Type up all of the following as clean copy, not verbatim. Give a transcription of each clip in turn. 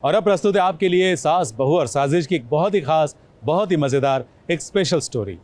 और अब प्रस्तुत है आपके लिए सास बहू और साजिश की एक बहुत ही खास, बहुत ही मजेदार एक स्पेशल स्टोरी।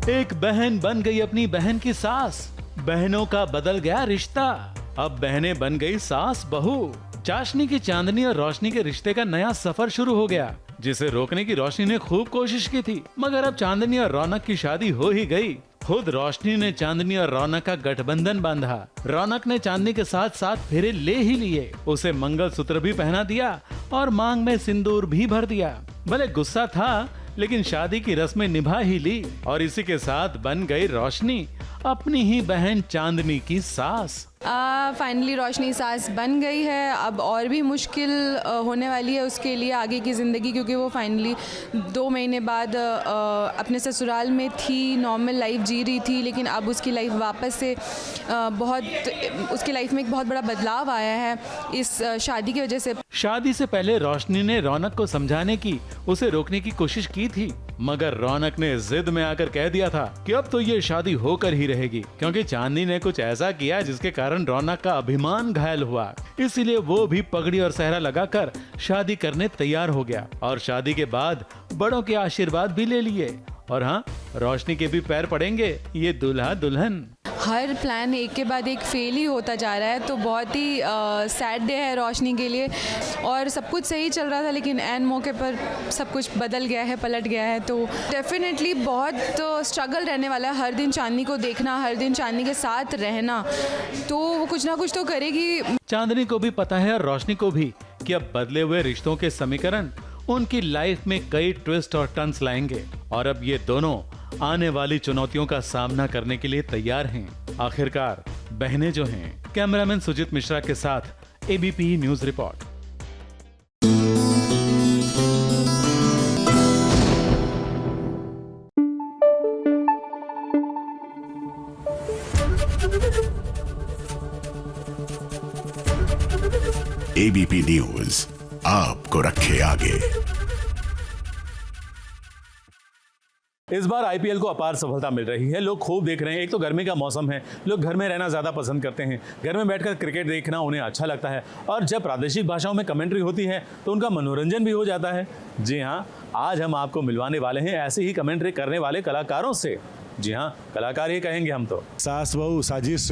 एक बहन बन गई अपनी बहन की सास, बहनों का बदल गया रिश्ता। अब बहनें बन गई सास बहू। चाशनी की चांदनी और रोशनी के रिश्ते का नया सफर शुरू हो गया, जिसे रोकने की रोशनी ने खूब कोशिश की थी, मगर अब चांदनी और रौनक की शादी हो ही गई। खुद रोशनी ने चांदनी और रौनक का गठबंधन बांधा। रौनक ने चांदनी के साथ साथ फेरे ले ही लिए, उसे मंगलसूत्र भी पहना दिया और मांग में सिंदूर भी भर दिया। भले गुस्सा था, लेकिन शादी की रस्में निभा ही ली और इसी के साथ बन गई रोशनी अपनी ही बहन चांदनी की सास। फाइनली रोशनी सास बन गई है। अब और भी मुश्किल होने वाली है उसके लिए आगे की ज़िंदगी, क्योंकि वो फाइनली 2 महीने बाद अपने ससुराल में थी, नॉर्मल लाइफ जी रही थी, लेकिन अब उसकी लाइफ वापस से उसकी लाइफ में एक बहुत बड़ा बदलाव आया है इस शादी की वजह से। शादी से पहले रोशनी ने रौनक को समझाने की, उसे रोकने की कोशिश की थी, मगर रौनक ने जिद में आकर कह दिया था कि अब तो ये शादी होकर ही रहेगी, क्योंकि चांदनी ने कुछ ऐसा किया जिसके कारण रौनक का अभिमान घायल हुआ। इसीलिए वो भी पगड़ी और सेहरा लगाकर शादी करने तैयार हो गया और शादी के बाद बड़ों के आशीर्वाद भी ले लिए। और हाँ, रोशनी के भी पैर पड़ेंगे ये दूल्हा दुल्हन। हर प्लान एक के बाद एक फेल ही होता जा रहा है, तो बहुत ही सैड डे है रोशनी के लिए। और सब कुछ सही चल रहा था, लेकिन एन मौके पर सब कुछ बदल गया है, पलट गया है। तो डेफिनेटली बहुत स्ट्रगल रहने वाला है। हर दिन चांदनी को देखना, हर दिन चांदनी के साथ रहना, तो वो कुछ ना कुछ तो करेगी। चांदनी को भी पता है और रोशनी को भी कि अब बदले हुए रिश्तों के समीकरण उनकी लाइफ में कई ट्विस्ट और टर्न्स लाएंगे और अब ये दोनों आने वाली चुनौतियों का सामना करने के लिए तैयार हैं। आखिरकार बहनें जो हैं। कैमरामैन सुजीत मिश्रा के साथ ABP news report. ABP news आपको रखे आगे। इस बार आईपीएल को अपार सफलता मिल रही है। लोग खूब देख रहे हैं। एक तो गर्मी का मौसम है, लोग घर में रहना ज़्यादा पसंद करते हैं। घर में बैठकर क्रिकेट देखना उन्हें अच्छा लगता है और जब प्रादेशिक भाषाओं में कमेंट्री होती है तो उनका मनोरंजन भी हो जाता है। जी हाँ, आज हम आपको मिलवाने वाले हैं ऐसे ही कमेंट्री करने वाले कलाकारों से। जी हाँ, कलाकार ही कहेंगे हम तो। सास बहू साजिश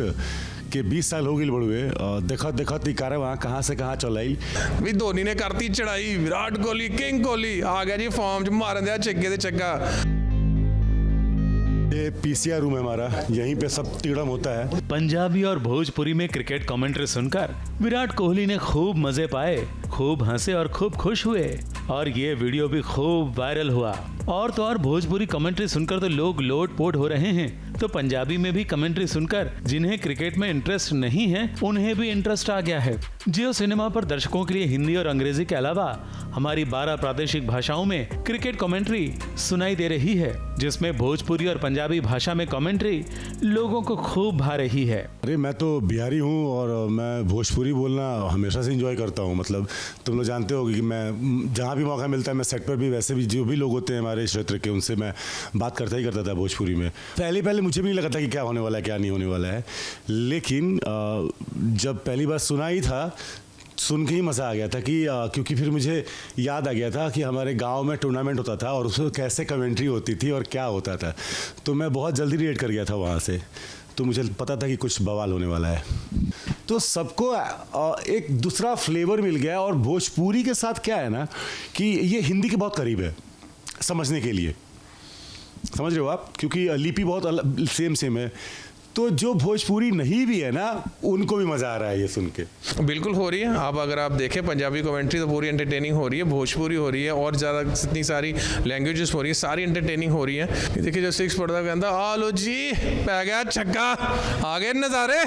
के 20 साल हो गई बड़ुए, देखत देखत वहाँ कहाँ से कहाँ चल आई। भी धोनी ने करती चढ़ाई, विराट कोहली किंग कोहली आ गया जी फॉर्म च, मारन दिया छक्के ते छक्का। ये पीसीआर रूम है हमारा, यहीं पे सब तिड़म होता है। पंजाबी और भोजपुरी में क्रिकेट कमेंट्री सुनकर विराट कोहली ने खूब मजे पाए, खूब हंसे और खूब खुश हुए और ये वीडियो भी खूब वायरल हुआ। और तो और भोजपुरी कमेंट्री सुनकर तो लोग लोट-पोट हो रहे हैं, तो पंजाबी में भी कमेंट्री सुनकर जिन्हें क्रिकेट में इंटरेस्ट नहीं है उन्हें भी इंटरेस्ट आ गया है। जियो सिनेमा पर दर्शकों के लिए हिंदी और अंग्रेजी के अलावा हमारी 12 प्रादेशिक भाषाओं में क्रिकेट कमेंट्री सुनाई दे रही है, जिसमें भोजपुरी और पंजाबी भाषा में कमेंट्री लोगों को खूब भा रही है। अरे मैं तो बिहारी हूँ और मैं भोजपुरी बोलना हमेशा से एंजॉय करता हूँ। मतलब तुम लोग जानते हो कि मैं जहाँ भी मौका मिलता है मैं सेट पर भी, वैसे भी जो भी लोग होते हैं हमारे क्षेत्र के, उनसे मैं बात करता ही करता था भोजपुरी में। पहले मुझे भी नहीं लगा था कि क्या होने वाला है क्या नहीं होने वाला है, लेकिन जब पहली बार सुना ही था, सुन के ही मज़ा आ गया था कि क्योंकि फिर मुझे याद आ गया था कि हमारे गांव में टूर्नामेंट होता था और उसमें कैसे कमेंट्री होती थी और क्या होता था। तो मैं बहुत जल्दी रिलेट कर गया था वहाँ से, तो मुझे पता था कि कुछ बवाल होने वाला है। तो सबको एक दूसरा फ्लेवर मिल गया। और भोजपुरी के साथ क्या है ना कि ये हिंदी के बहुत करीब है समझने के लिए, समझ रहे हो आप, क्योंकि लिपि बहुत सेम है। तो जो भोजपुरी नहीं भी है ना, उनको भी मज़ा आ रहा है ये सुन के। बिल्कुल हो रही है। आप अगर आप देखें पंजाबी कमेंट्री तो पूरी एंटरटेनिंग हो रही है, भोजपुरी हो रही है और ज़्यादा इतनी सारी लैंग्वेजेस हो रही है, सारी एंटरटेनिंग हो रही है। देखिए जो 6 पढ़ता कहता आ लो जी पै गया छक्का, आ गए नज़ारे।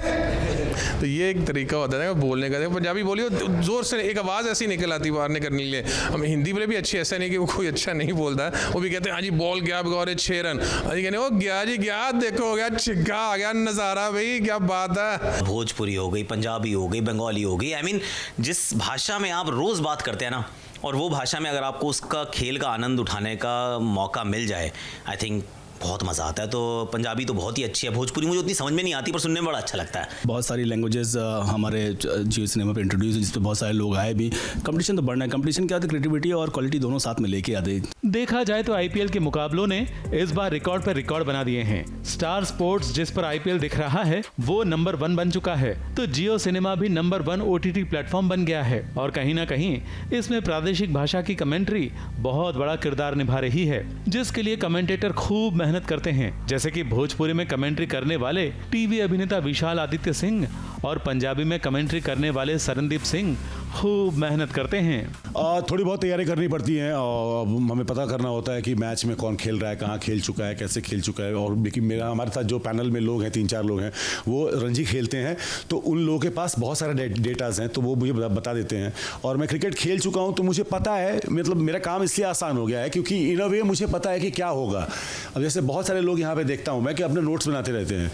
तो ये एक तरीका होता है बोलने का। पंजाबी बोलियो जोर से, एक आवाज़ ऐसी निकल आती बाहर नहीं करने के लिए। हम हिंदी वाले भी अच्छी, ऐसा नहीं कि वो कोई अच्छा नहीं बोलता है, वो भी कहते हैं हाँ जी बॉल गया बगौर 6 रन, हाँ जी कहने वो गया जी गया, देखो हो गया छिक्का आ गया, नज़ारा भाई क्या बात है। भोजपुरी हो गई, पंजाबी हो गई, बंगाली हो गई, आई मीन जिस भाषा में आप रोज़ बात करते हैं ना, और वो भाषा में अगर आपको उसका खेल का आनंद उठाने का मौका मिल जाए, आई थिंक बहुत मज़ा आता है। तो पंजाबी तो बहुत ही अच्छी है, भोजपुरी मुझे उतनी समझ में नहीं आती पर सुनने में बड़ा अच्छा लगता है। बहुत सारी लैंग्वेजेस हमारे जियो सिनेमा पे इंट्रोड्यूस है, जिस पे बहुत सारे लोग आए भी। कंपटीशन तो बढ़ना है, कंपटीशन क्या होता है, क्रिएटिविटी और क्वालिटी दोनों साथ में लेके आते हैं। देखा जाए तो आईपीएल के मुकाबलों ने इस बार रिकॉर्ड पर रिकॉर्ड बना दिए हैं। स्टार स्पोर्ट्स जिस पर आईपीएल दिख रहा है वो नंबर 1 बन चुका है, तो जियो सिनेमा भी नंबर 1 ओटीटी प्लेटफॉर्म बन गया है। और कहीं ना कहीं इसमें प्रादेशिक भाषा की कमेंट्री बहुत बड़ा किरदार निभा रही है, जिसके लिए कमेंटेटर खूब मेहनत करते हैं। जैसे कि भोजपुरी में कमेंट्री करने वाले टीवी अभिनेता विशाल आदित्य सिंह और पंजाबी में कमेंट्री करने वाले सरनदीप सिंह खूब मेहनत करते हैं। थोड़ी बहुत तैयारी करनी पड़ती है और हमें पता करना होता है कि मैच में कौन खेल रहा है, कहाँ खेल चुका है, कैसे खेल चुका है। और हमारे साथ जो पैनल में लोग हैं, 3-4 लोग हैं, वो रणजी खेलते हैं, तो उन लोगों के पास बहुत सारे डेटाज हैं, तो वो मुझे बता देते हैं। और मैं क्रिकेट खेल चुका हूँ तो मुझे पता है, मतलब मेरा काम इसलिए आसान हो गया है क्योंकि इन अ वे मुझे पता है कि क्या होगा। अब जैसे बहुत सारे लोग यहाँ पे देखता हूँ मैं कि अपने नोट्स बनाते रहते हैं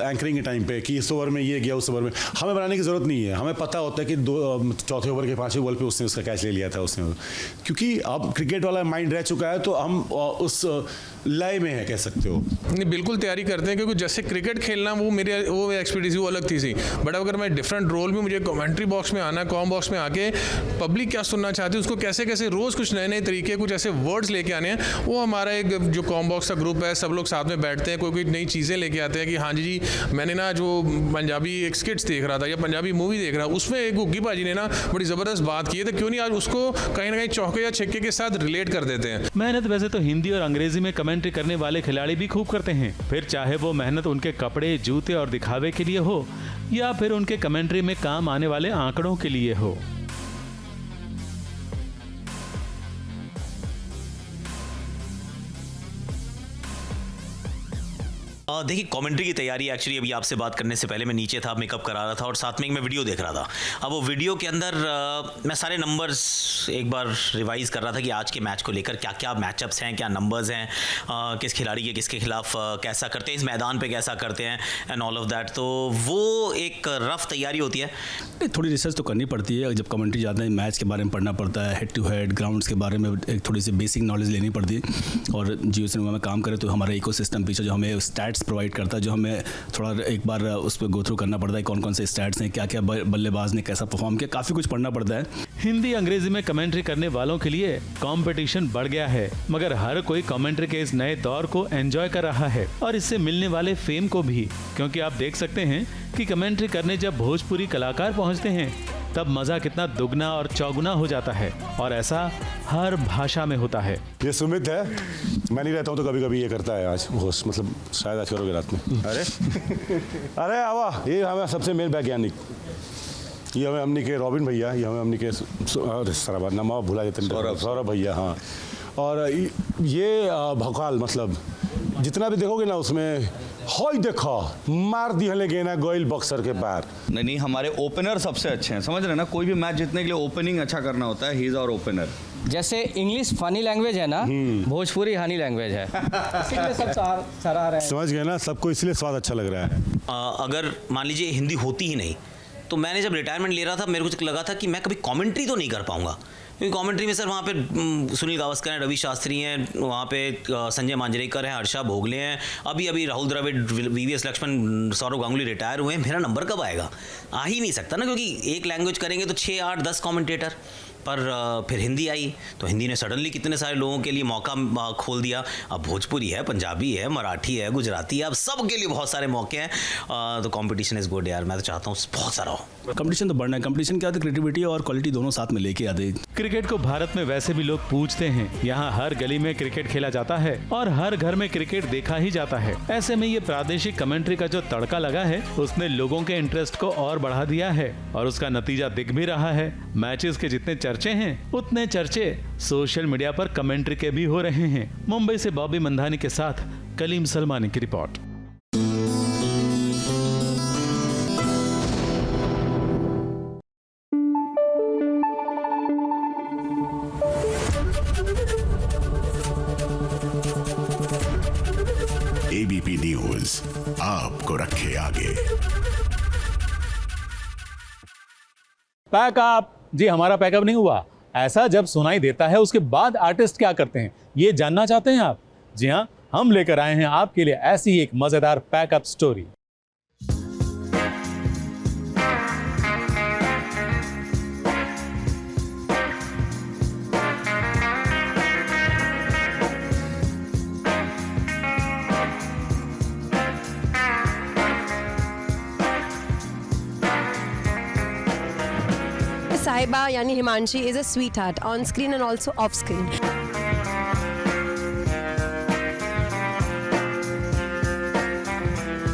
एंकरिंग के टाइम पे कि इस ओवर में ये गया, उस ओवर में। हमें बनाने की ज़रूरत नहीं है, हमें पता होता है कि चौथे ओवर के 5वें बॉल पे उसने उसका कैच ले लिया था उसने, क्योंकि अब क्रिकेट वाला माइंड रह चुका है, तो हम उस लय में है, कह सकते हो। नहीं बिल्कुल तैयारी करते हैं, क्योंकि जैसे क्रिकेट खेलना वो एक्सपीरियंस वो अलग थी सी, बट अगर मैं डिफरेंट रोल में मुझे कमेंट्री बॉक्स में आना, कॉम बॉक्स में आके पब्लिक क्या सुनना चाहती है उसको कैसे कैसे रोज़ कुछ नए नए तरीके, कुछ ऐसे वर्ड्स लेके आने हैं। वो हमारा एक जो कॉम बॉक्स का ग्रुप है, सब लोग साथ में बैठते हैं, कोई नई चीज़ें लेके आते हैं कि हाँ जी मैंने ना जो पंजाबी एक स्किट्स देख रहा था या पंजाबी मूवी देख रहा, उसमें एक गुग्गी भाजी ने ना बड़ी ज़बरदस्त बात की है, तो क्यों नहीं आज उसको कहीं ना कहीं चौके या छक्के के साथ रिलेट कर देते हैं। मेहनत वैसे तो हिंदी और अंग्रेजी में कमेंट्री करने वाले खिलाड़ी भी खूब करते हैं, फिर चाहे वो मेहनत उनके कपड़े, जूते और दिखावे के लिए हो या फिर उनके कमेंट्री में काम आने वाले आंकड़ों के लिए हो। देखिए कमेंट्री की तैयारी एक्चुअली अभी आपसे बात करने से पहले मैं नीचे था, मेकअप करा रहा था और साथ में मैं वीडियो देख रहा था। अब वो वीडियो के अंदर मैं सारे नंबर्स एक बार रिवाइज कर रहा था कि आज के मैच को लेकर क्या क्या मैचअप्स हैं, क्या नंबर्स हैं, किस खिलाड़ी के किसके खिलाफ कैसा करते हैं, इस मैदान पे कैसा करते हैं एंड ऑल ऑफ दैट। तो वो एक रफ तैयारी होती है। थोड़ी रिसर्च तो करनी पड़ती है, जब कमेंट्री जाते हैं मैच के बारे में पढ़ना पड़ता है, हेड टू हेड ग्राउंड्स के बारे में एक थोड़ी सी बेसिक नॉलेज लेनी पड़ती है। और जियो सिनेमा में काम करें तो हमारा इकोसिस्टम पीछे जो हमें स्टैट्स प्रोवाइड करता है, जो हमें थोड़ा एक बार उस पर गो थ्रू करना पड़ता है, कौन कौन से स्टैट्स हैं, क्या क्या बल्लेबाज ने कैसा परफॉर्म किया, काफ़ी कुछ पढ़ना पड़ता है। हिंदी अंग्रेजी में कमेंट्री करने वालों के लिए कंपटीशन बढ़ गया है, मगर हर कोई कमेंट्री के इस नए दौर को एंजॉय कर रहा है और इससे मिलने वाले फेम को भी, क्योंकि आप देख सकते हैं कि कमेंट्री करने जब भोजपुरी कलाकार पहुंचते हैं तब मजा कितना दुगना और चौगुना हो जाता है, और ऐसा हर भाषा में होता है। ये सुमित है, मैं नहीं रहता हूँ तो कभी कभी ये करता है। आज होस्ट मतलब शायद आज करोगे रात में। अरे आवा, ये हमें सबसे मेन वैज्ञानिक, ये हमें हमने के रॉबिन भैया, ये हमें हमने के सराबाद नामा भुला जाते हैं, सौरभ भैया। हाँ, और ये भौकाल, मतलब जितना भी देखोगे ना उसमें हॉय देखो मार दी लेके ना गोयल बॉक्सर के पार। नहीं, हमारे ओपनर सबसे अच्छे हैं, समझ रहे हैं ना। कोई भी मैच जीतने के लिए ओपनिंग अच्छा करना होता है, ही इज आवर ओपनर। जैसे इंग्लिश फनी लैंग्वेज है ना, भोजपुरी हनी लैंग्वेज है, इसीलिए सब सराह रहे हैं। समझ गए ना, सबको इसलिए स्वाद अच्छा लग रहा है। अगर मान लीजिए हिंदी होती ही नहीं तो मैंने जब रिटायरमेंट ले रहा था मेरे को लगा था कि मैं कभी कमेंट्री तो नहीं कर पाऊंगा, क्योंकि कमेंट्री में सर वहाँ पे सुनील गावस्कर हैं, रवि शास्त्री हैं, वहाँ पे संजय मांजरेकर हैं, हर्षा भोगले हैं, अभी राहुल द्रविड़, वीवीएस लक्ष्मण, सौरव गांगुली रिटायर हुए हैं। मेरा नंबर कब आएगा? आ ही नहीं सकता ना, क्योंकि एक लैंग्वेज करेंगे तो 6, 8, 10 कमेंटेटर। पर फिर हिंदी आई तो हिंदी ने सडनली कितने सारे लोगों के लिए मौका खोल दिया। अब भोजपुरी है, पंजाबी है, मराठी है, गुजराती है, अब सब के लिए बहुत सारे मौके हैं। तो कंपटीशन इज गुड यार, मैं तो चाहता हूँ बहुत सारा हो। कंपटीशन तो बढ़ना है, कंपटीशन क्या होता है, क्रिएटिविटी और क्वालिटी दोनों साथ में लेके आते हैं। क्रिकेट को भारत में वैसे भी लोग पूजते हैं, यहाँ हर गली में क्रिकेट खेला जाता है और हर घर में क्रिकेट देखा ही जाता है। ऐसे में ये प्रादेशिक कमेंट्री का जो तड़का लगा है उसने लोगों के इंटरेस्ट को और बढ़ा दिया है और उसका नतीजा दिख भी रहा है। मैचेस के जितने चर्चे हैं उतने चर्चे सोशल मीडिया पर कमेंट्री के भी हो रहे हैं। मुंबई से बॉबी मंधानी के साथ कलीम सलमानी की रिपोर्ट। एबीपी न्यूज आपको रखे आगे। पैकअप जी, हमारा पैकअप नहीं हुआ। ऐसा जब सुनाई देता है उसके बाद आर्टिस्ट क्या करते हैं, ये जानना चाहते हैं आप? जी हाँ, हम लेकर आए हैं आपके लिए ऐसी ही एक मजेदार पैकअप स्टोरी। साहिबा यानी Himanshi is a sweet heart on screen and also off screen.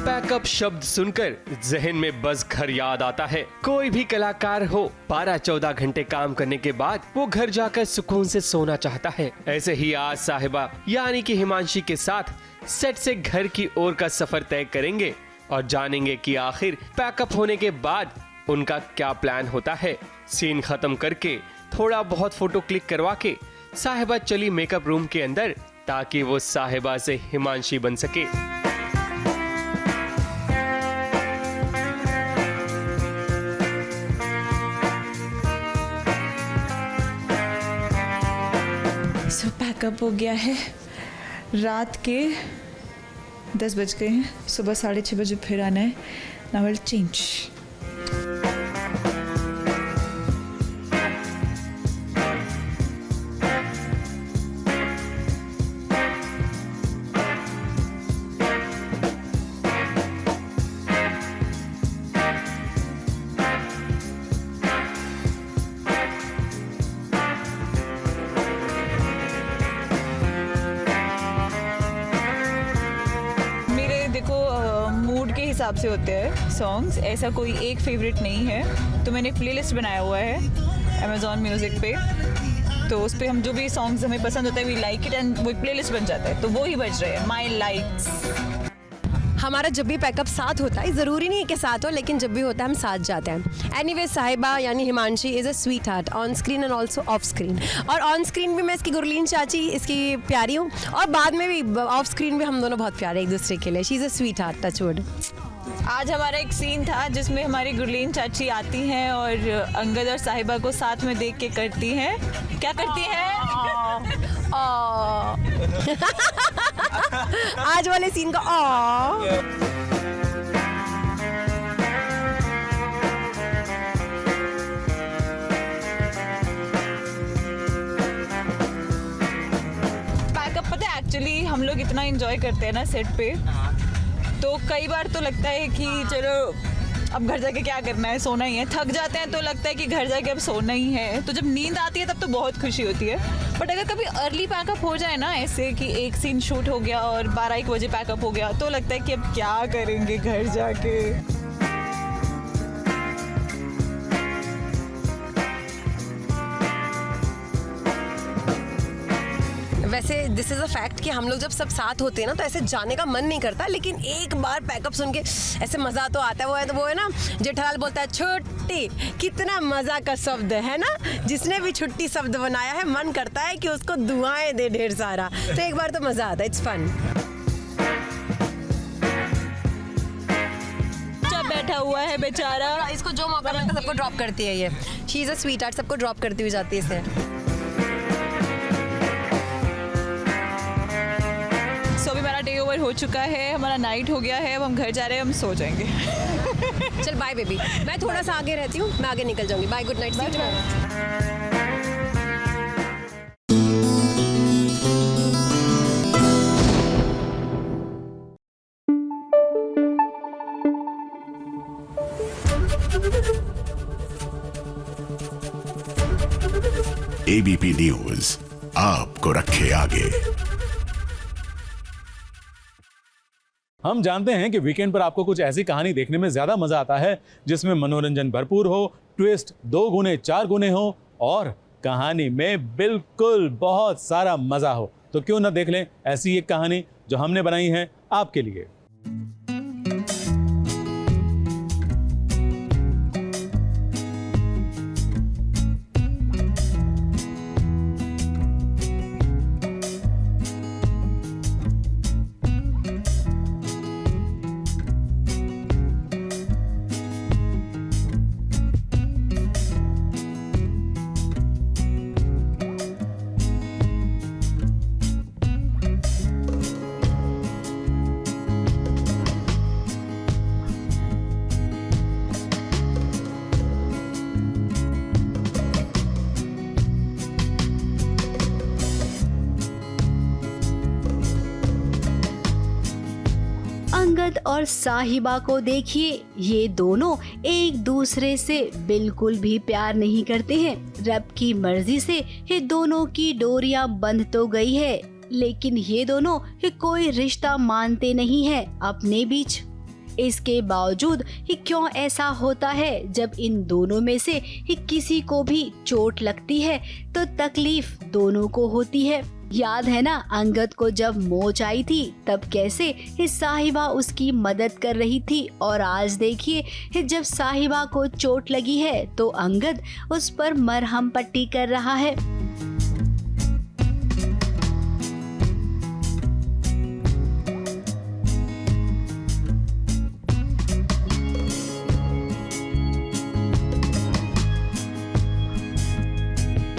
Pack up शब्द सुनकर जहन में बस घर याद आता है। कोई भी कलाकार हो 12-14 घंटे काम करने के बाद वो घर जाकर सुकून से सोना चाहता है। ऐसे ही आज साहिबा यानी कि हिमांशी के साथ सेट से घर की ओर का सफर तय करेंगे और जानेंगे कि आखिर पैकअप होने के बाद उनका क्या प्लान होता है। सीन खत्म करके थोड़ा बहुत फोटो क्लिक करवा के साहिबा चली मेकअप रूम के अंदर ताकि वो साहिबा से हिमांशी बन सके। सो पैकअप हो गया है। रात के 10 बज गए हैं। सुबह 6:30 बजे फिर आना है। Now will change. मूड के हिसाब से होते हैं सॉन्ग्स, ऐसा कोई एक फेवरेट नहीं है। तो मैंने प्लेलिस्ट बनाया हुआ है Amazon म्यूज़िक पे, तो उस पर हम जो भी सॉन्ग्स हमें पसंद होता है वी लाइक इट एंड वो प्लेलिस्ट बन जाता है, तो वो ही बज रहे हैं माई लाइक्स। हमारा जब भी पैकअप साथ होता है, ज़रूरी नहीं कि साथ हो, लेकिन जब भी होता है हम साथ जाते हैं। एनीवे साहिबा यानी Himanshi is a sweet heart on screen and also off screen. और ऑन स्क्रीन भी मैं इसकी गुरलीन चाची इसकी प्यारी हूँ, और बाद में भी ऑफ स्क्रीन भी हम दोनों बहुत प्यारे एक दूसरे के लिए। She is a sweet heart, touchwood. आज हमारा एक सीन था जिसमें हमारी गुरलीन चाची आती हैं और अंगद और साहिबा को साथ में देख के करती हैं, क्या करती हैं? आज वाले सीन का पैकअप पता है एक्चुअली हम लोग इतना एंजॉय करते हैं ना सेट पे, तो कई बार तो लगता है कि चलो अब घर जाके क्या करना है, सोना ही है। थक जाते हैं तो लगता है कि घर जाके अब सोना ही है। तो जब नींद आती है तब तो बहुत खुशी होती है। बट अगर कभी अर्ली पैकअप हो जाए ना, ऐसे कि एक सीन शूट हो गया और 12-1 बजे पैकअप हो गया, तो लगता है कि अब क्या करेंगे घर जाके। वैसे दिस इज़ अ फैक्ट कि हम लोग जब सब साथ होते हैं ना तो ऐसे जाने का मन नहीं करता, लेकिन एक बार पैकअप सुन के ऐसे मज़ा तो आता है। वो है ना जेठालाल बोलता है छुट्टी, कितना मज़ा का शब्द है ना। जिसने भी छुट्टी शब्द बनाया है मन करता है कि उसको दुआएं दे ढेर सारा। तो एक बार तो मज़ा आता है, इट्स फन। बैठा हुआ है बेचारा, इसको जो मौका मिलता है सबको ड्रॉप करती है ये। She is a sweet heart, सबको ड्रॉप करती हुई जाती है इसे। सो अभी हमारा डे ओवर हो चुका है, हमारा नाइट हो गया है, अब हम घर जा रहे हैं, हम सो जाएंगे। चल बाय बेबी, मैं थोड़ा सा आगे रहती हूँ, मैं आगे निकल जाऊंगी। Bye, good night, see you tomorrow. ABP news आपको रखे आगे। हम जानते हैं कि वीकेंड पर आपको कुछ ऐसी कहानी देखने में ज्यादा मजा आता है जिसमें मनोरंजन भरपूर हो, ट्विस्ट 2 गुने 4 गुने हो और कहानी में बिल्कुल बहुत सारा मजा हो। तो क्यों ना देख लें ऐसी एक कहानी जो हमने बनाई है आपके लिए। अंगद और साहिबा को देखिए, ये दोनों एक दूसरे से बिल्कुल भी प्यार नहीं करते हैं। रब की मर्जी से ये दोनों की डोरियां बंध तो गई है, लेकिन ये दोनों कोई रिश्ता मानते नहीं है अपने बीच। इसके बावजूद क्यों ऐसा होता है? जब इन दोनों में से किसी को भी चोट लगती है तो तकलीफ दोनों को होती है। याद है ना अंगद को जब मोच आई थी तब कैसे साहिबा उसकी मदद कर रही थी, और आज देखिए जब साहिबा को चोट लगी है तो अंगद उस पर मरहम पट्टी कर रहा है।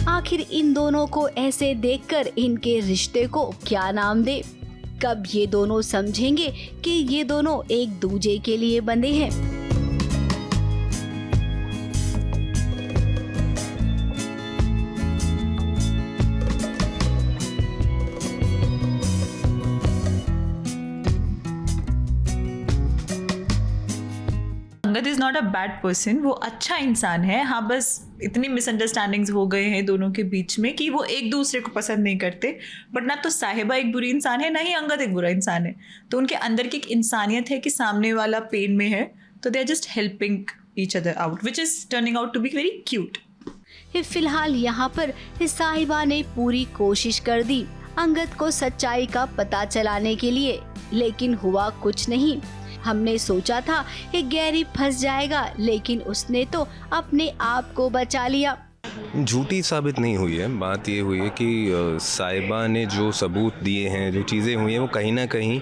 आखिर इन दोनों को ऐसे देखकर इनके रिश्ते को क्या नाम दे? कब ये दोनों समझेंगे कि ये दोनों एक दूजे के लिए बंधे हैं? Angad is not a bad person, वो अच्छा इंसान है। हाँ, बस इतनी मिसअंडरस्टैंडिंग्स हो गए हैं दोनों के बीच में कि वो एक दूसरे को पसंद नहीं करते। बट ना तो साहिबा एक बुरी इंसान है, ना ही अंगद एक बुरा इंसान है। तो उनके अंदर की एक इंसानियत है कि सामने वाला पेन में है, तो they are just helping each other out, which is turning out to be very cute. फिलहाल यहाँ पर साहिबा ने पूरी कोशिश कर दी अंगद को सच्चाई का पता चलाने के लिए, लेकिन हुआ कुछ नहीं। हमने सोचा था कि गैरी फंस जाएगा, लेकिन उसने तो अपने आप को बचा लिया। झूठी साबित नहीं हुई है। बात ये हुई है कि साहिबा ने जो सबूत दिए हैं, जो चीज़ें हुई हैं, वो कहीं ना कहीं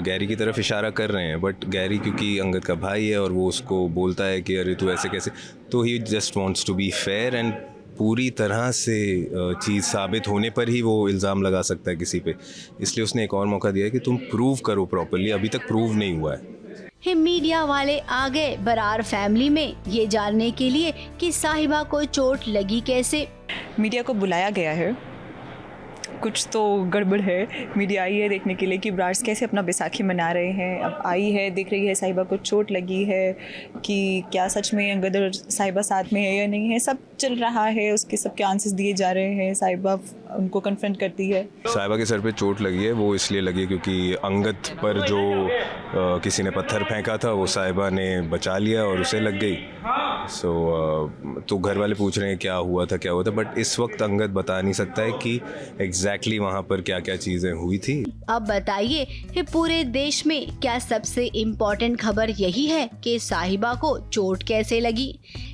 गैरी की तरफ इशारा कर रहे हैं। बट गैरी क्योंकि अंगद का भाई है और वो उसको बोलता है कि अरे तू ऐसे कैसे, तो ही just wants to be fair and पूरी तरह से चीज़ साबित होने पर ही वो इल्ज़ाम लगा सकता है किसी पे। इसलिए उसने एक और मौका दिया है कि तुम प्रूव करो प्रॉपर्ली। अभी तक प्रूव नहीं हुआ है। मीडिया वाले आ गए बरार फैमिली में ये जानने के लिए कि साहिबा को चोट लगी कैसे। मीडिया को बुलाया गया है, कुछ तो गड़बड़ है। मीडिया आई है देखने के लिए कि ब्रार्स कैसे अपना बैसाखी मना रहे हैं। अब आई है, देख रही है साहिबा को चोट लगी है कि क्या सच में अंगद और साहिबा साथ में है या नहीं है। सब चल रहा है, उसके सबके आंसर्स दिए जा रहे हैं। साहिबा उनको कन्फ्रंट करती है। साहिबा के सर पे चोट लगी है, वो इसलिए लगी है क्योंकि अंगद पर जो किसी ने पत्थर फेंका था वो साहिबा ने बचा लिया और उसे लग गई। तो घर वाले पूछ रहे हैं क्या हुआ था, बट इस वक्त अंगद बता नहीं सकता है कि एग्जैक्टली वहाँ पर क्या क्या चीज़ें हुई थी। अब बताइए कि पूरे देश में क्या सबसे इम्पोर्टेंट खबर यही है कि साहिबा को चोट कैसे लगी?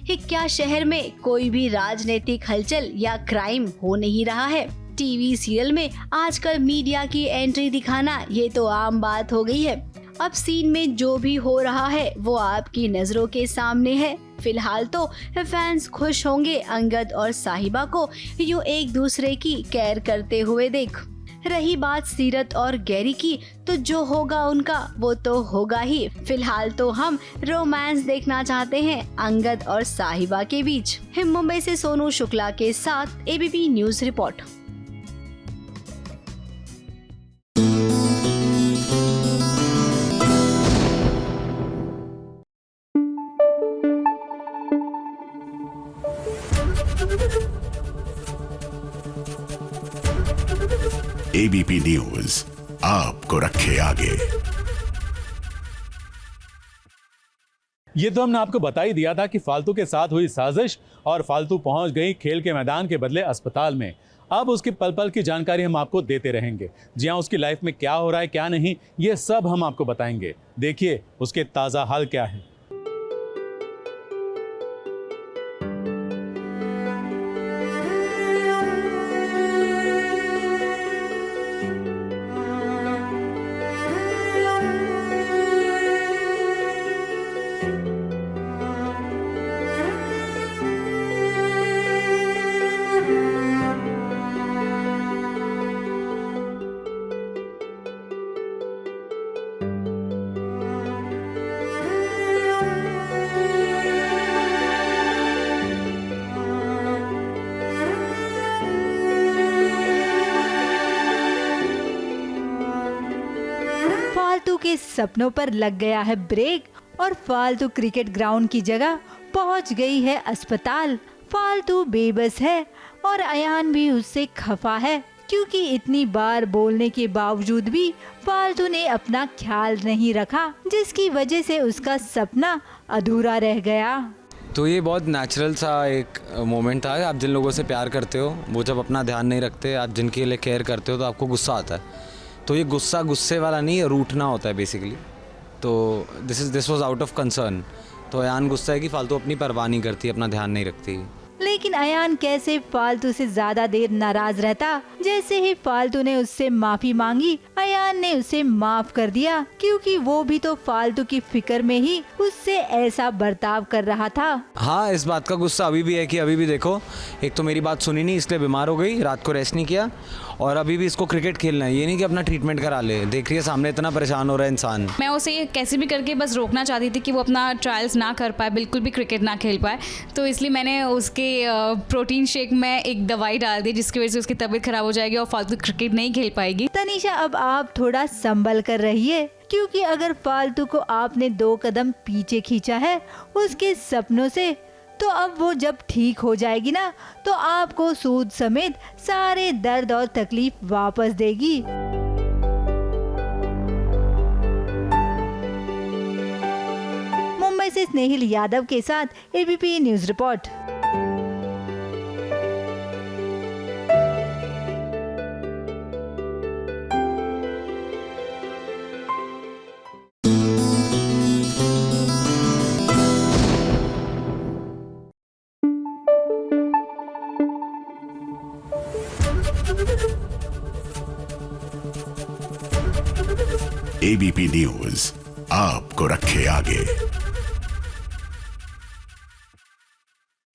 क्या शहर में कोई भी राजनीतिक हलचल या क्राइम हो नहीं रहा है? टीवी सीरियल में आजकल मीडिया की एंट्री दिखाना ये तो आम बात हो गई है। अब सीन में जो भी हो रहा है वो आपकी नजरों के सामने है। फिलहाल तो फैंस खुश होंगे अंगद और साहिबा को यूं एक दूसरे की केयर करते हुए देख। रही बात सीरत और गैरी की, तो जो होगा उनका वो तो होगा ही। फिलहाल तो हम रोमांस देखना चाहते हैं अंगद और साहिबा के बीच। मुंबई से सोनू शुक्ला के साथ ABP news report. ABP news आपको रखे आगे। ये तो हमने आपको बता ही दिया था कि फालतू के साथ हुई साजिश और फालतू पहुंच गई खेल के मैदान के बदले अस्पताल में। अब उसकी पल पल की जानकारी हम आपको देते रहेंगे। जी हाँ, उसकी लाइफ में क्या हो रहा है क्या नहीं, ये सब हम आपको बताएंगे। देखिए उसके ताज़ा हाल क्या है। के सपनों पर लग गया है ब्रेक और फालतू क्रिकेट ग्राउंड की जगह पहुंच गई है अस्पताल। फालतू बेबस है और अयान भी उससे खफा है क्योंकि इतनी बार बोलने के बावजूद भी फालतू ने अपना ख्याल नहीं रखा, जिसकी वजह से उसका सपना अधूरा रह गया। तो ये बहुत नेचुरल सा एक मोमेंट था। आप जिन लोगों से प्यार करते हो वो जब अपना ध्यान नहीं रखते, आप जिनके लिए केयर करते हो तो आपको गुस्सा आता है। तो ये गुस्सा गुस्से वाला नहीं है, रूठना होता है बेसिकली। तो this was out of concern. तो अयान गुस्सा है कि फालतू अपनी परवाह नहीं करती, अपना ध्यान नहीं रखती। लेकिन अयान कैसे फालतू से ज्यादा देर नाराज रहता। जैसे ही फालतू ने उससे माफी मांगी, अयान ने उसे माफ कर दिया क्योंकि वो भी तो फालतू की फिक्र में ही उससे ऐसा बर्ताव कर रहा था। हाँ, इस बात का गुस्सा अभी भी है कि अभी भी देखो, एक तो मेरी बात सुनी नहीं इसलिए बीमार हो गई, रात को रेस्ट नहीं किया, और अभी भी इसको क्रिकेट खेलना है। ये नहीं कि अपना ट्रीटमेंट करा ले। देख रही है सामने इतना परेशान हो रहा है इंसान। मैं उसे कैसे भी करके बस रोकना चाहती थी कि वो अपना ट्रायल्स ना कर पाए, बिल्कुल भी क्रिकेट ना खेल पाए। तो इसलिए मैंने उसके प्रोटीन शेक में एक दवाई डाल दी जिसकी वजह से उसकी तबीयत खराब हो जाएगी और फालतू क्रिकेट नहीं खेल पाएगी। तनीषा, अब आप थोड़ा संभल कर रहिए क्योंकि अगर फालतू को आपने 2 कदम पीछे खींचा है उसके सपनों से, तो अब वो जब ठीक हो जाएगी ना तो आपको सूद समेत सारे दर्द और तकलीफ वापस देगी। मुंबई से स्नेहिल यादव के साथ ABP news report. ABP news आपको रखे आगे।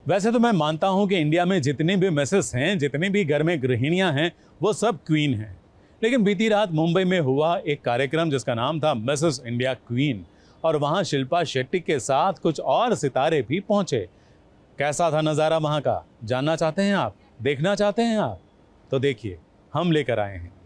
वैसे तो मैं मानता हूं कि इंडिया में जितने भी मिसेस हैं, जितनी भी घर में गृहिणियां हैं, वो सब क्वीन हैं। लेकिन बीती रात मुंबई में हुआ एक कार्यक्रम जिसका नाम था मिसेस इंडिया क्वीन, और वहां शिल्पा शेट्टी के साथ कुछ और सितारे भी पहुंचे। कैसा था नज़ारा वहां का, जानना चाहते हैं आप, देखना चाहते हैं आप? तो देखिए, हम लेकर आए हैं।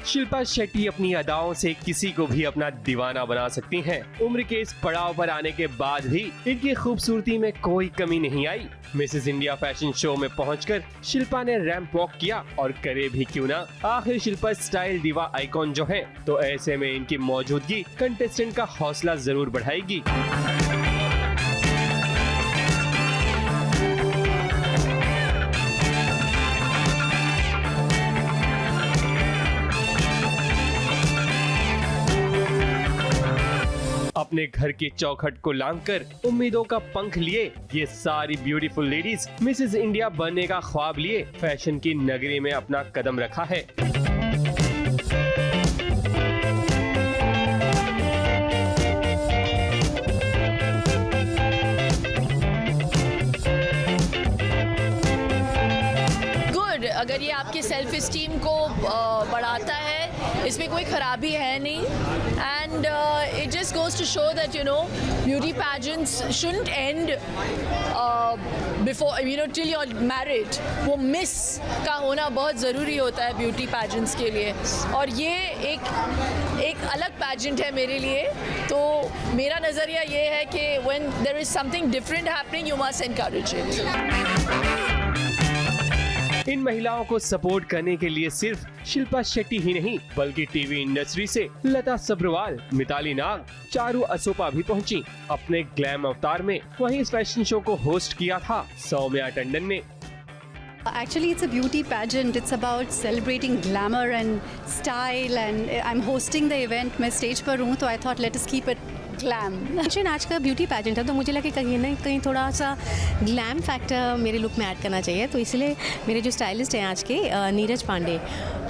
शिल्पा शेट्टी अपनी अदाओं से किसी को भी अपना दीवाना बना सकती हैं। उम्र के इस पड़ाव पर आने के बाद भी इनकी खूबसूरती में कोई कमी नहीं आई। मिसेस इंडिया फैशन शो में पहुंचकर शिल्पा ने रैंप वॉक किया, और करे भी क्यों ना, आखिर शिल्पा स्टाइल दीवा आइकॉन जो हैं, तो ऐसे में इनकी मौजूदगी कंटेस्टेंट का हौसला जरूर बढ़ाएगी। अपने घर की चौखट को लांघकर उम्मीदों का पंख लिए ये सारी ब्यूटीफुल लेडीज मिसेस इंडिया बनने का ख्वाब लिए फैशन की नगरी में अपना कदम रखा है। अगर ये आपके सेल्फ इस्टीम को बढ़ाता है, इसमें कोई खराबी है नहीं। And it just goes to show that you know beauty pageants shouldn't end before you know till you are married. वो मिस का होना बहुत ज़रूरी होता है ब्यूटी पैजेंट्स के लिए, और ये एक अलग पैजेंट है मेरे लिए। तो मेरा नज़रिया ये है कि when there is something different happening you must encourage it. इन महिलाओं को सपोर्ट करने के लिए सिर्फ शिल्पा शेट्टी ही नहीं बल्कि टीवी इंडस्ट्री से लता सब्रवाल, मिताली नाग, चारू असोपा भी पहुंची अपने ग्लैम अवतार में। वहीं इस फैशन शो को होस्ट किया था सौम्या टंडन ने। Actually, it's a beauty pageant. It's about celebrating glamour and style, and I'm hosting the event. मैं stage पर हूँ, तो I thought let us keep it glam आज का ब्यूटी पैजेंट है, तो मुझे लगे कहीं ना कहीं थोड़ा सा ग्लैम फैक्टर मेरे लुक में ऐड करना चाहिए। तो इसलिए मेरे जो स्टाइलिस्ट हैं आज के नीरज पांडे,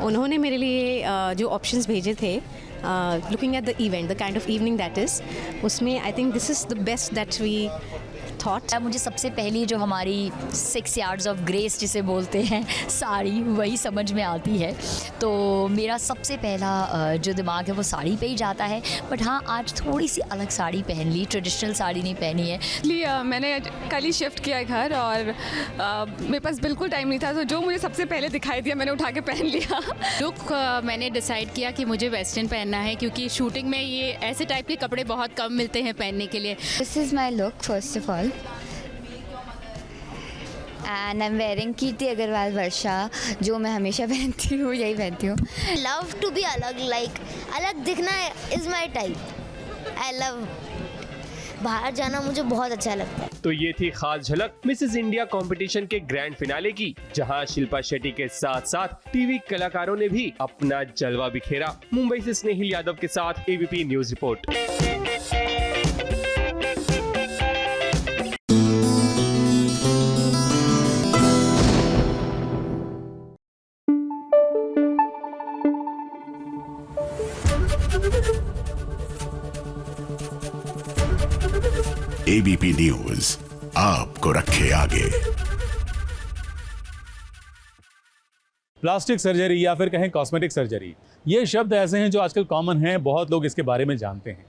उन्होंने मेरे लिए जो ऑप्शंस भेजे थे looking at the event, the kind of evening that is, उसमें I think this is the best that we thought. मुझे सबसे पहली जो हमारी 6 यार्ड्स ऑफ ग्रेस जिसे बोलते हैं साड़ी, वही समझ में आती है। तो मेरा सबसे पहला जो दिमाग है वो साड़ी पे ही जाता है। बट हाँ, आज थोड़ी सी अलग साड़ी पहन ली, ट्रेडिशनल साड़ी नहीं पहनी है। इसलिए मैंने कल ही शिफ्ट किया है घर और मेरे पास बिल्कुल टाइम नहीं था, तो जो मुझे सबसे पहले दिखाई दिया मैंने उठा के पहन लिया। लुक मैंने डिसाइड किया कि मुझे वेस्टर्न पहनना है, क्योंकि शूटिंग में ये ऐसे टाइप के कपड़े बहुत कम मिलते हैं पहनने के लिए। This is my look first of all, and I am wearing Kirti Agarwal Varsha, जो मैं हमेशा पहनती हूँ, यही पहनती हूँ। लव टू बी अलग, लाइक अलग दिखना is my type. I love बाहर जाना, मुझे बहुत अच्छा लगता है। तो ये थी खास झलक मिसेस इंडिया कंपटीशन के ग्रैंड फिनाले की, जहां शिल्पा शेट्टी के साथ साथ टीवी कलाकारों ने भी अपना जलवा बिखेरा। मुंबई से स्नेहिल यादव के साथ ABP news report. ABP news आपको रखे आगे। प्लास्टिक सर्जरी या फिर कहें कॉस्मेटिक सर्जरी, ये शब्द ऐसे हैं जो आजकल कॉमन हैं, बहुत लोग इसके बारे में जानते हैं।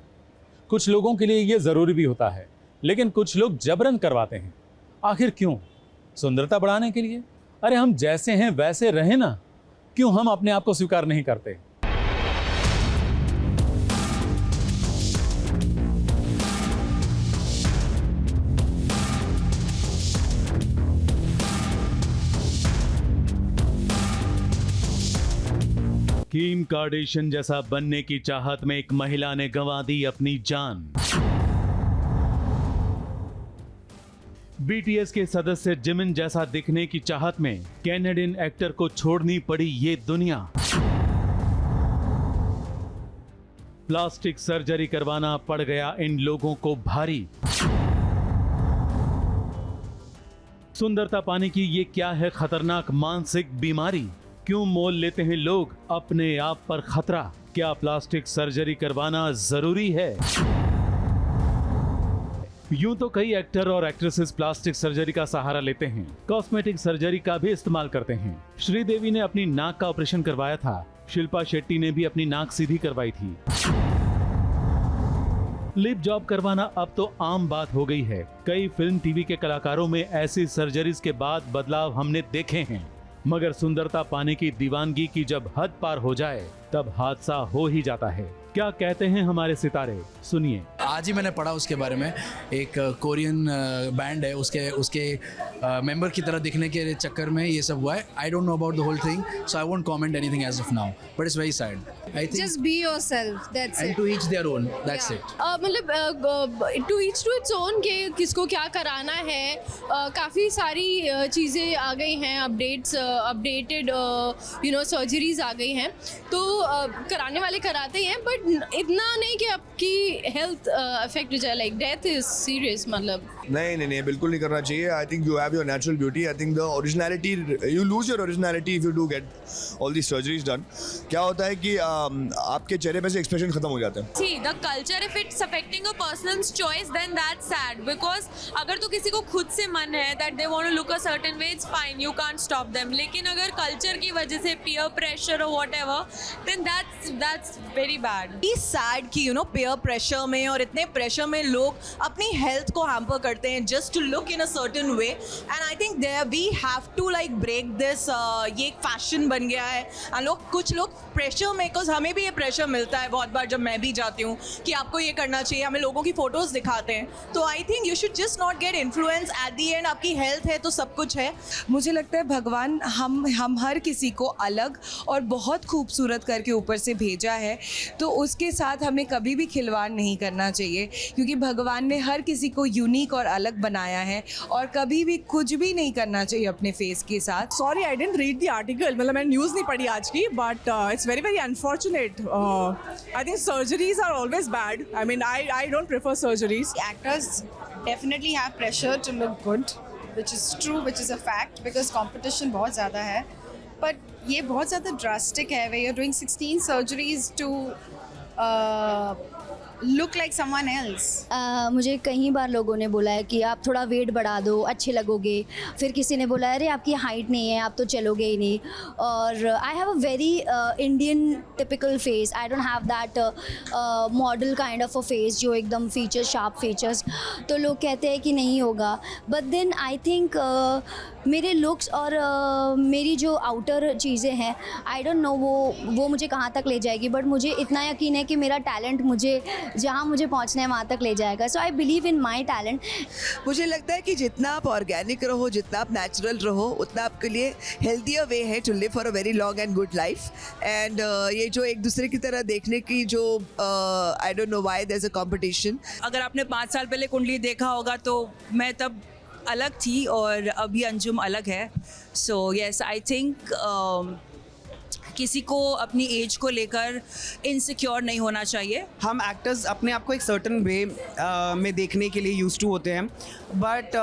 कुछ लोगों के लिए ये ज़रूरी भी होता है, लेकिन कुछ लोग जबरन करवाते हैं। आखिर क्यों? सुंदरता बढ़ाने के लिए? अरे हम जैसे हैं वैसे रहें ना, क्यों हम अपने आप को स्वीकार नहीं करते? किम कार्डेशियन जैसा बनने की चाहत में एक महिला ने गंवा दी अपनी जान। बीटीएस के सदस्य जिमिन जैसा दिखने की चाहत में कैनेडियन एक्टर को छोड़नी पड़ी ये दुनिया। प्लास्टिक सर्जरी करवाना पड़ गया इन लोगों को भारी। सुंदरता पाने की ये क्या है खतरनाक मानसिक बीमारी? क्यों मोल लेते हैं लोग अपने आप पर खतरा? क्या प्लास्टिक सर्जरी करवाना जरूरी है? यूं तो कई एक्टर और एक्ट्रेसेस प्लास्टिक सर्जरी का सहारा लेते हैं, कॉस्मेटिक सर्जरी का भी इस्तेमाल करते हैं। श्रीदेवी ने अपनी नाक का ऑपरेशन करवाया था, शिल्पा शेट्टी ने भी अपनी नाक सीधी करवाई थी। लिप जॉब करवाना अब तो आम बात हो गई है। कई फिल्म टीवी के कलाकारों में ऐसी सर्जरीज के बाद बदलाव हमने देखे हैं, मगर सुंदरता पाने की दीवानगी की जब हद पार हो जाए तब हादसा हो ही जाता है। क्या कहते हैं हमारे सितारे, सुनिए। आज ही मैंने पढ़ा उसके बारे में, एक कोरियन बैंड है, उसके मेंबर की तरह दिखने के चक्कर में ये सब हुआ है। I don't know about the whole thing, so I won't comment anything as of now, but it's very sad. I think just be yourself, that's it, and to each their own, that's it. मतलब to each to its own के किसको क्या कराना है। काफ़ी सारी चीज़ें आ गई हैं, अपडेटेड सर्जरीज आ गई हैं, तो कराने वाले कराते हैं, बट इतना नहीं कि आपकी हेल्थ अफेक्ट हो जाए, लाइक डेथ इज सीरियस। मतलब नहीं, बिल्कुल नहीं करना चाहिए। I think you have your natural beauty. I think the originality, you lose your originality if you do get all the surgeries done. क्या होता है कि आपके चेहरे पे से एक्सप्रेशन खत्म हो जाते हैं। See, the culture, if it's affecting a person's choice, then that's sad. Because अगर तो किसी को खुद से मन है that they want to look a certain way, it's fine, you can't stop them. लेकिन अगर culture की वजह से peer pressure or whatever, then that's very bad. It's sad कि peer pressure में और इतने pressure में लोग अपनी health को hamper करते हैं just to look in a certain way. And I think there we have to like break this. ये एक fashion बन गया है। कुछ लोग प्रेशर में, बिकॉज हमें भी ये प्रेशर मिलता है बहुत बार जब मैं भी जाती हूँ कि आपको ये करना चाहिए, हमें लोगों की फोटोज दिखाते हैं, तो I think you should just not gate influence. At the and आपकी हेल्थ है तो सब कुछ है। मुझे लगता है भगवान हम हर किसी को अलग और बहुत खूबसूरत करके ऊपर से भेजा है, तो उसके साथ हमें कभी भी खिलवाड़ नहीं करना चाहिए, क्योंकि भगवान ने हर किसी को यूनिक और और अलग बनाया है, और कभी भी कुछ भी नहीं करना चाहिए अपने फेस के साथ। Sorry I didn't read the article, मतलब मैंने न्यूज़ नहीं पढ़ी आज की, but it's very very unfortunate. I think surgeries are always bad. I mean I don't prefer surgeries. Actors definitely have pressure to look good, which is true, which is a fact, because competition बहुत ज़्यादा है, but ये बहुत ज़्यादा drastic है, where you're doing 16 surgeries to look like someone else. मुझे कई बार लोगों ने बोला है कि आप थोड़ा वेट बढ़ा दो, अच्छे लगोगे। फिर किसी ने बोला अरे आपकी हाइट नहीं है, आप तो चलोगे ही नहीं। और I have a very Indian typical face, I don't have that model kind of a face जो एकदम फीचर्स, शार्प फीचर्स। तो लोग कहते हैं कि नहीं होगा, बट देन आई थिंक मेरे लुक्स और मेरी जो आउटर चीज़ें हैं, आई डोंट नो वो मुझे कहाँ तक ले जाएगी, बट मुझे इतना यकीन है कि मेरा टैलेंट मुझे जहाँ मुझे पहुँचना है वहाँ तक ले जाएगा। So I believe in my talent. मुझे लगता है कि जितना आप ऑर्गेनिक रहो, जितना आप नेचुरल रहो, उतना आपके लिए हेल्थियर वे है to live for a very long and good life. And ये जो एक दूसरे की तरह देखने की जो I don't know why there is a competition. अगर आपने 5 साल पहले कुंडली देखा होगा तो मैं तब अलग थी और अभी अंजुम अलग है। सो येस, आई थिंक किसी को अपनी एज को लेकर इनसिक्योर नहीं होना चाहिए। हम एक्टर्स अपने आप को एक सर्टन वे में देखने के लिए यूज्ड टू होते हैं, बट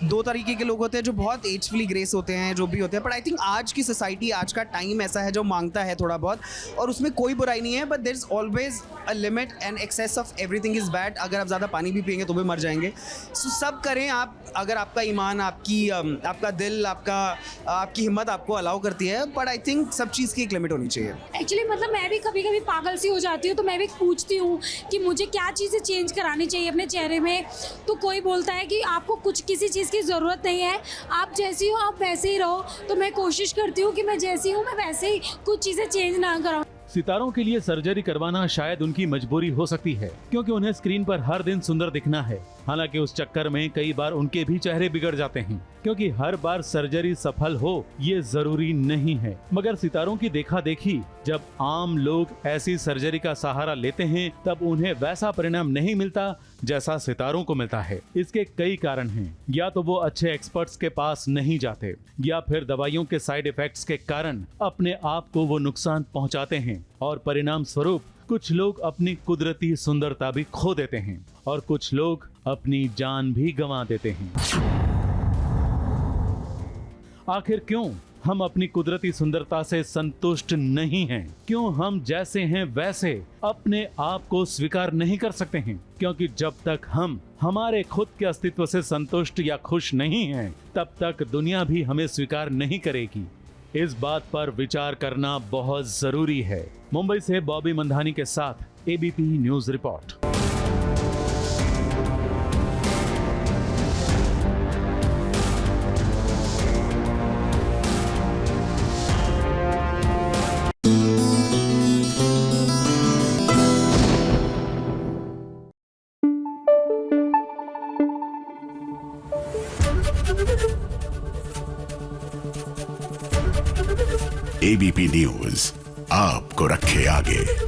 2 तरीके के लोग होते हैं जो बहुत एजफुली ग्रेस होते हैं, जो भी होते हैं। बट आई थिंक आज की सोसाइटी, आज का टाइम ऐसा है जो मांगता है थोड़ा बहुत, और उसमें कोई बुराई नहीं है, but there is always a limit and excess of everything is bad. अगर आप ज़्यादा पानी भी पिएंगे तो भी मर जाएंगे। सो सब करें आप, अगर आपका ईमान, आपका दिल, आपकी हिम्मत आपको अलाउ करती है, बट आई थिंक सब चीज़ की एक लिमिट होनी चाहिए। एक्चुअली मतलब मैं भी कभी कभी पागल सी हो जाती हूँ, तो मैं भी पूछती हूँ कि मुझे क्या चीज़ें चेंज करानी चाहिए अपने चेहरे में। तो कोई बोलता है कि आपको कुछ किसी चीज़ की ज़रूरत नहीं है, आप जैसी हो आप वैसे ही रहो। तो मैं कोशिश करती हूँ कि मैं जैसी हूँ मैं वैसे ही कुछ चीज़ें चेंज ना कराऊँ। सितारों के लिए सर्जरी करवाना शायद उनकी मजबूरी हो सकती है, क्योंकि उन्हें स्क्रीन पर हर दिन सुंदर दिखना है। हालांकि उस चक्कर में कई बार उनके भी चेहरे बिगड़ जाते हैं, क्योंकि हर बार सर्जरी सफल हो ये जरूरी नहीं है। मगर सितारों की देखा देखी जब आम लोग ऐसी सर्जरी का सहारा लेते हैं, तब उन्हें वैसा परिणाम नहीं मिलता जैसा सितारों को मिलता है। इसके कई कारण हैं। या तो वो अच्छे एक्सपर्ट्स के पास नहीं जाते, या फिर दवाइयों के साइड इफेक्ट्स के कारण अपने आप को वो नुकसान पहुंचाते हैं, और परिणाम स्वरूप कुछ लोग अपनी कुदरती सुंदरता भी खो देते हैं, और कुछ लोग अपनी जान भी गंवा देते हैं। आखिर क्यों हम अपनी कुदरती सुंदरता से संतुष्ट नहीं हैं? क्यों हम जैसे हैं वैसे अपने आप को स्वीकार नहीं कर सकते हैं? क्योंकि जब तक हम हमारे खुद के अस्तित्व से संतुष्ट या खुश नहीं हैं, तब तक दुनिया भी हमें स्वीकार नहीं करेगी। इस बात पर विचार करना बहुत जरूरी है। मुंबई से बॉबी मंधानी के साथ ABP news report. ABP news आपको रखे आगे।